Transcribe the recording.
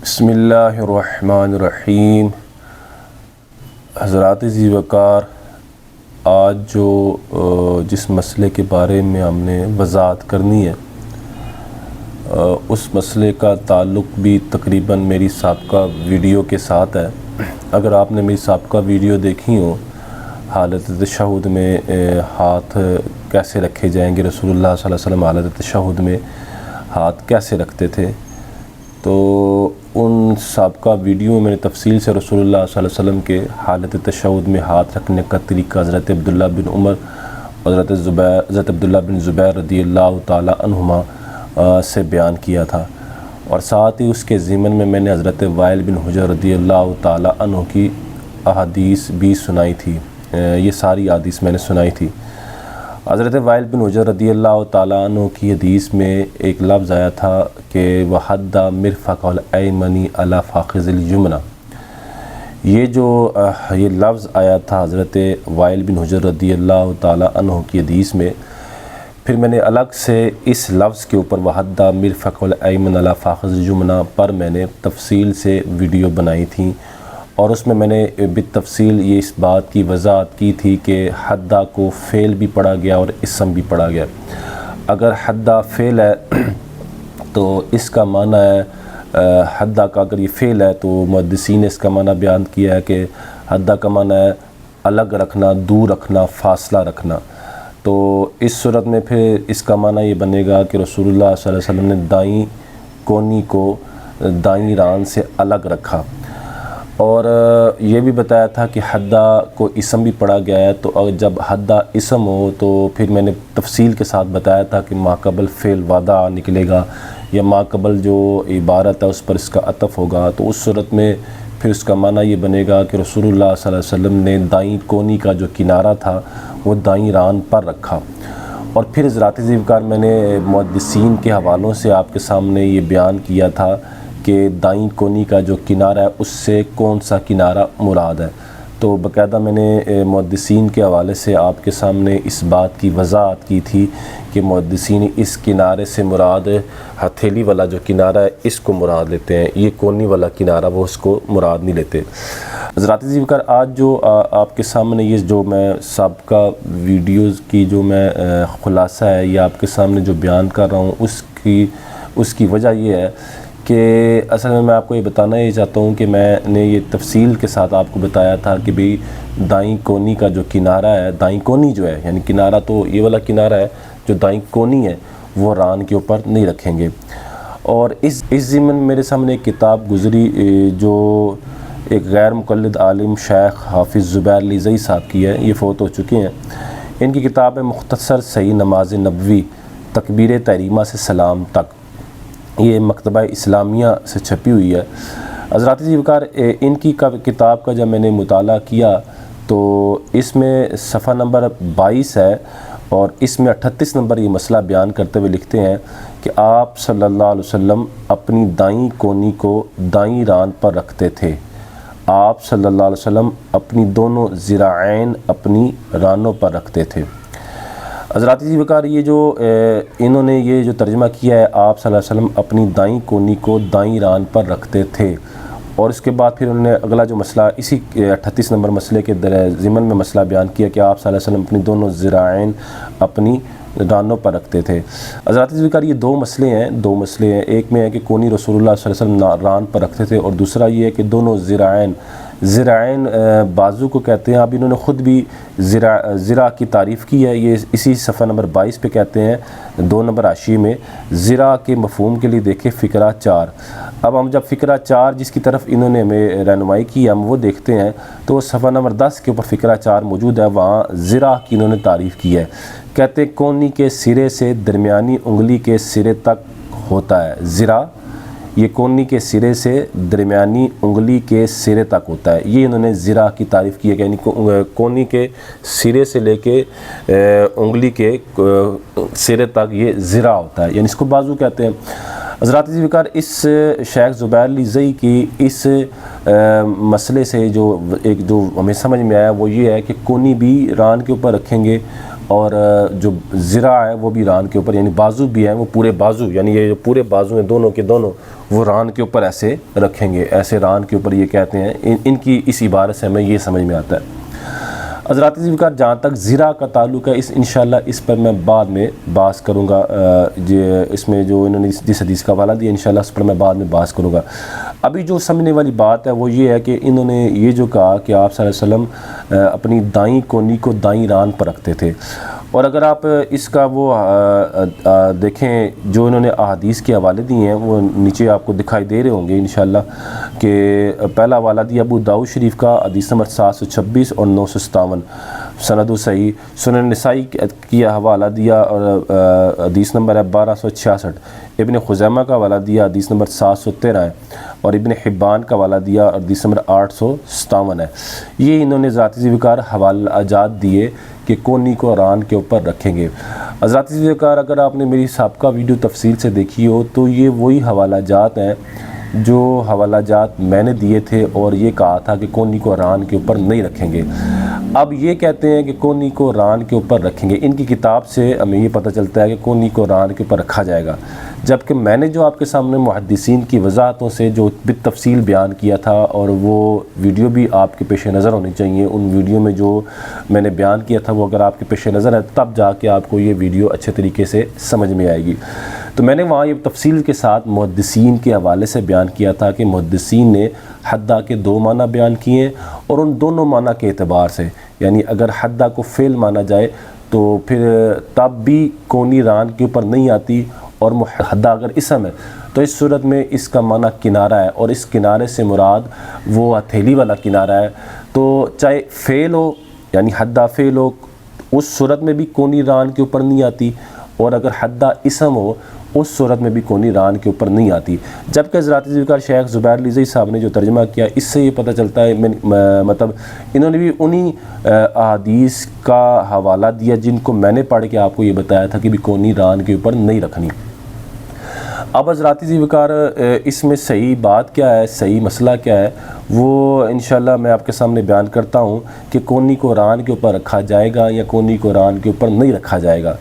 بسم اللہ الرحمن الرحیم۔ حضرات ذی وقار، آج جس مسئلے کے بارے میں ہم نے وضاحت کرنی ہے اس مسئلے کا تعلق بھی تقریباً میری سابقہ ویڈیو کے ساتھ ہے۔ اگر آپ نے میری سابقہ ویڈیو دیکھی ہو، حالت تشہد میں ہاتھ کیسے رکھے جائیں گے، رسول اللہ صلی اللہ علیہ وسلم حالت تشہد میں ہاتھ کیسے رکھتے تھے، تو ان سابقہ ویڈیو میں نے تفصیل سے رسول اللہ صلی اللہ علیہ وسلم کے حالت تشہد میں ہاتھ رکھنے کا طریقہ حضرت عبداللہ بن عمر اور حضرت عبداللہ بن زبیر رضی اللہ تعالی عنہما سے بیان کیا تھا، اور ساتھ ہی اس کے ضمن میں میں نے حضرت وائل بن حجر رضی اللہ تعالی عنہ کی احادیث بھی سنائی تھی۔ یہ ساری احادیث میں نے سنائی تھی۔ حضرت وائل بن حجر رضی اللہ تعالیٰ عنہ کی حدیث میں ایک لفظ آیا تھا کہ وحد مرفق الایمنی علی فاخذ الیمنی۔ یہ لفظ آیا تھا حضرت وائل بن حجر رضی اللہ تعالیٰ عنہ کی حدیث میں۔ پھر میں نے الگ سے اس لفظ کے اوپر وحد مرفق الایمن علی فاخذ الیمنی پر میں نے تفصیل سے ویڈیو بنائی تھی، اور اس میں نے بالتفصیل یہ اس بات کی وضاحت کی تھی کہ حدہ کو فعل بھی پڑھا گیا اور اسم بھی پڑھا گیا۔ اگر حدہ فعل ہے تو اس کا معنی ہے حدہ کا، اگر یہ فعل ہے تو محدثین نے اس کا معنی بیان کیا ہے کہ حدہ کا معنی ہے الگ رکھنا، دور رکھنا، فاصلہ رکھنا۔ تو اس صورت میں پھر اس کا معنی یہ بنے گا کہ رسول اللہ صلی اللہ علیہ وسلم نے دائیں کونی کو دائیں ران سے الگ رکھا، اور یہ بھی بتایا تھا کہ حدہ کو اسم بھی پڑھا گیا ہے۔ تو جب حدہ اسم ہو تو پھر میں نے تفصیل کے ساتھ بتایا تھا کہ ما قبل فعل وعدہ نکلے گا، یا ما قبل جو عبارت ہے اس پر اس کا عطف ہوگا، تو اس صورت میں پھر اس کا معنی یہ بنے گا کہ رسول اللہ صلی اللہ علیہ وسلم نے دائیں کونی کا جو کنارہ تھا وہ دائیں ران پر رکھا۔ اور پھر حضرات ذی وقار میں نے محدثین کے حوالوں سے آپ کے سامنے یہ بیان کیا تھا کہ دائیں کونی کا جو کنارہ ہے اس سے کون سا کنارہ مراد ہے۔ تو باقاعدہ میں نے محدثین کے حوالے سے آپ کے سامنے اس بات کی وضاحت کی تھی کہ محدثین اس کنارے سے مراد ہتھیلی والا جو کنارہ ہے اس کو مراد لیتے ہیں، یہ کونی والا کنارہ وہ اس کو مراد نہیں لیتے۔ حضرات ذی وقار، آج جو آپ کے سامنے یہ جو میں سابقہ ویڈیوز کی جو میں خلاصہ ہے یا آپ کے سامنے جو بیان کر رہا ہوں اس کی وجہ یہ ہے کہ اصل میں آپ کو یہ بتانا یہ چاہتا ہوں کہ میں نے یہ تفصیل کے ساتھ آپ کو بتایا تھا کہ بھئی دائیں کونی کا جو کنارہ ہے، دائیں کونی جو ہے یعنی کنارہ تو یہ والا کنارہ ہے، جو دائیں کونی ہے وہ ران کے اوپر نہیں رکھیں گے۔ اور اس ضمن میرے سامنے ایک کتاب گزری جو ایک غیر مقلد عالم شیخ حافظ زبیر لیزئی صاحب کی ہے، یہ فوت ہو چکے ہیں۔ ان کی کتاب ہے مختصر صحیح نماز نبوی تکبیر تحریمہ سے سلام تک، یہ مکتبہ اسلامیہ سے چھپی ہوئی ہے۔ حضرات ذی وقار، ان کی کتاب کا جب میں نے مطالعہ کیا تو اس میں صفحہ نمبر 22 ہے، اور اس میں 38 نمبر یہ مسئلہ بیان کرتے ہوئے لکھتے ہیں کہ آپ صلی اللہ علیہ وسلم اپنی دائیں کونی کو دائیں ران پر رکھتے تھے۔ آپ صلی اللہ علیہ وسلم اپنی دونوں ذراعین اپنی رانوں پر رکھتے تھے۔ حضرات ذی وقار، یہ جو انہوں نے یہ جو ترجمہ کیا ہے آپ صلی اللہ علیہ وسلم اپنی دائیں کونی کو دائیں ران پر رکھتے تھے، اور اس کے بعد پھر انہوں نے اگلا جو مسئلہ اسی 38 نمبر مسئلے کے ضمن میں مسئلہ بیان کیا کہ آپ صلی اللہ علیہ وسلم اپنی دونوں ذراعین اپنی رانوں پر رکھتے تھے۔ حضرات ذی وقار، یہ دو مسئلے ہیں۔ ایک میں ہے کہ کونی رسول اللہ صلی اللہ علیہ وسلم ران پر رکھتے تھے، اور دوسرا یہ ہے کہ دونوں ذراعین بازو کو کہتے ہیں۔ اب انہوں نے خود بھی ذرا کی تعریف کی ہے، یہ اسی صفحہ نمبر 22 پہ کہتے ہیں 2 نمبر حاشیے میں، ذرا کے مفہوم کے لیے دیکھیں فقرہ 4۔ اب ہم جب فقرہ 4 جس کی طرف انہوں نے ہمیں رہنمائی کی ہم وہ دیکھتے ہیں تو وہ صفحہ نمبر 10 کے اوپر فقرہ 4 موجود ہے، وہاں ذرا کی انہوں نے تعریف کی ہے۔ کہتے ہیں کونی کے سرے سے درمیانی انگلی کے سرے تک ہوتا ہے ذرا، یہ کونی کے سرے سے درمیانی انگلی کے سرے تک ہوتا ہے، یہ انہوں نے ذرا کی تعریف کی ہے، یعنی کونی کے سرے سے لے کے انگلی کے سرے تک یہ ذرا ہوتا ہے، یعنی اس کو بازو کہتے ہیں۔ حضرات ذی وقار، اس شیخ زبیر لیزئی کی اس مسئلے سے جو ہمیں سمجھ میں آیا وہ یہ ہے کہ کونی بھی ران کے اوپر رکھیں گے اور جو ذرا ہے وہ بھی ران کے اوپر، یعنی بازو بھی ہیں وہ پورے بازو، یعنی یہ جو پورے بازو ہیں دونوں کے دونوں وہ ران کے اوپر ایسے رکھیں گے، ایسے ران کے اوپر یہ کہتے ہیں، ان کی اس عبارت سے ہمیں یہ سمجھ میں آتا ہے۔ حضرات ذوالفقار جہاں تک زرا کا تعلق ہے، انشاءاللہ اس پر میں بعد میں بحث کروں گا، اس میں جو انہوں نے جس حدیث کا حوالہ دیا انشاءاللہ اس پر میں بعد میں بحث کروں گا۔ ابھی جو سمجھنے والی بات ہے وہ یہ ہے کہ انہوں نے یہ جو کہا کہ آپ صلی اللہ علیہ وسلم اپنی دائیں کونی کو دائیں ران پر رکھتے تھے، اور اگر آپ اس کا وہ دیکھیں جو انہوں نے احادیث کے حوالے دیے ہیں وہ نیچے آپ کو دکھائی دے رہے ہوں گے انشاءاللہ، کہ پہلا حوالہ دیا ابو داؤد شریف کا حدیث نمبر 726 اور 957 سند صحیح، سنن نسائی کی حوالہ دیا اور حدیث نمبر ہے 1266، ابن خزیمہ کا حوالہ دیا حدیث نمبر 713 ہے، اور ابن حبان کا حوالہ دیا حدیث نمبر 857 ہے۔ یہ انہوں نے ذاتی ذوالفقار حوالہ اجات دیے کہ کونی کو ران کے اوپر رکھیں گے۔ حضرات ذوالفقار اگر آپ نے میری سابقہ ویڈیو تفصیل سے دیکھی ہو تو یہ وہی حوالہ جات ہیں جو حوالہ جات میں نے دیے تھے، اور یہ کہا تھا کہ کونی کو ران کے اوپر نہیں رکھیں گے۔ اب یہ کہتے ہیں کہ کونی کو ران کے اوپر رکھیں گے، ان کی کتاب سے ہمیں یہ پتہ چلتا ہے کہ کونی کو ران کے اوپر رکھا جائے گا، جبکہ میں نے جو آپ کے سامنے محدثین کی وضاحتوں سے جو بالتفصیل بیان کیا تھا، اور وہ ویڈیو بھی آپ کے پیش نظر ہونی چاہیے، ان ویڈیو میں جو میں نے بیان کیا تھا وہ اگر آپ کے پیش نظر ہے تب جا کے آپ کو یہ ویڈیو اچھے طریقے سے سمجھ میں آئے گی۔ تو میں نے وہاں یہ تفصیل کے ساتھ محدثین کے حوالے سے بیان کیا تھا کہ محدثین نے حدہ کے 2 معنی بیان کیے، اور ان دونوں معنی کے اعتبار سے، یعنی اگر حدہ کو فعل مانا جائے تو پھر تب بھی کونی ران کے اوپر نہیں آتی، اور حدہ اگر اسم ہے تو اس صورت میں اس کا معنی کنارہ ہے، اور اس کنارے سے مراد وہ ہتھیلی والا کنارہ ہے۔ تو چاہے فعل ہو یعنی حدہ فعل ہو اس صورت میں بھی کونی ران کے اوپر نہیں آتی، اور اگر حدہ اسم ہو اس صورت میں بھی کونی ران کے اوپر نہیں آتی۔ جبکہ حضرات ذوالفقار شیخ زبیر لیزئی صاحب نے جو ترجمہ کیا اس سے یہ پتہ چلتا ہے، مطلب انہوں نے بھی انہی احادیث کا حوالہ دیا جن کو میں نے پڑھ کے آپ کو یہ بتایا تھا کہ بھی کونی ران کے اوپر نہیں رکھنی۔ اب حضرات ذوالفقار اس میں صحیح بات کیا ہے، صحیح مسئلہ کیا ہے، وہ انشاءاللہ میں آپ کے سامنے بیان کرتا ہوں کہ کونی کو ران کے اوپر رکھا جائے گا یا کونی کو ران کے اوپر نہیں رکھا جائے گا۔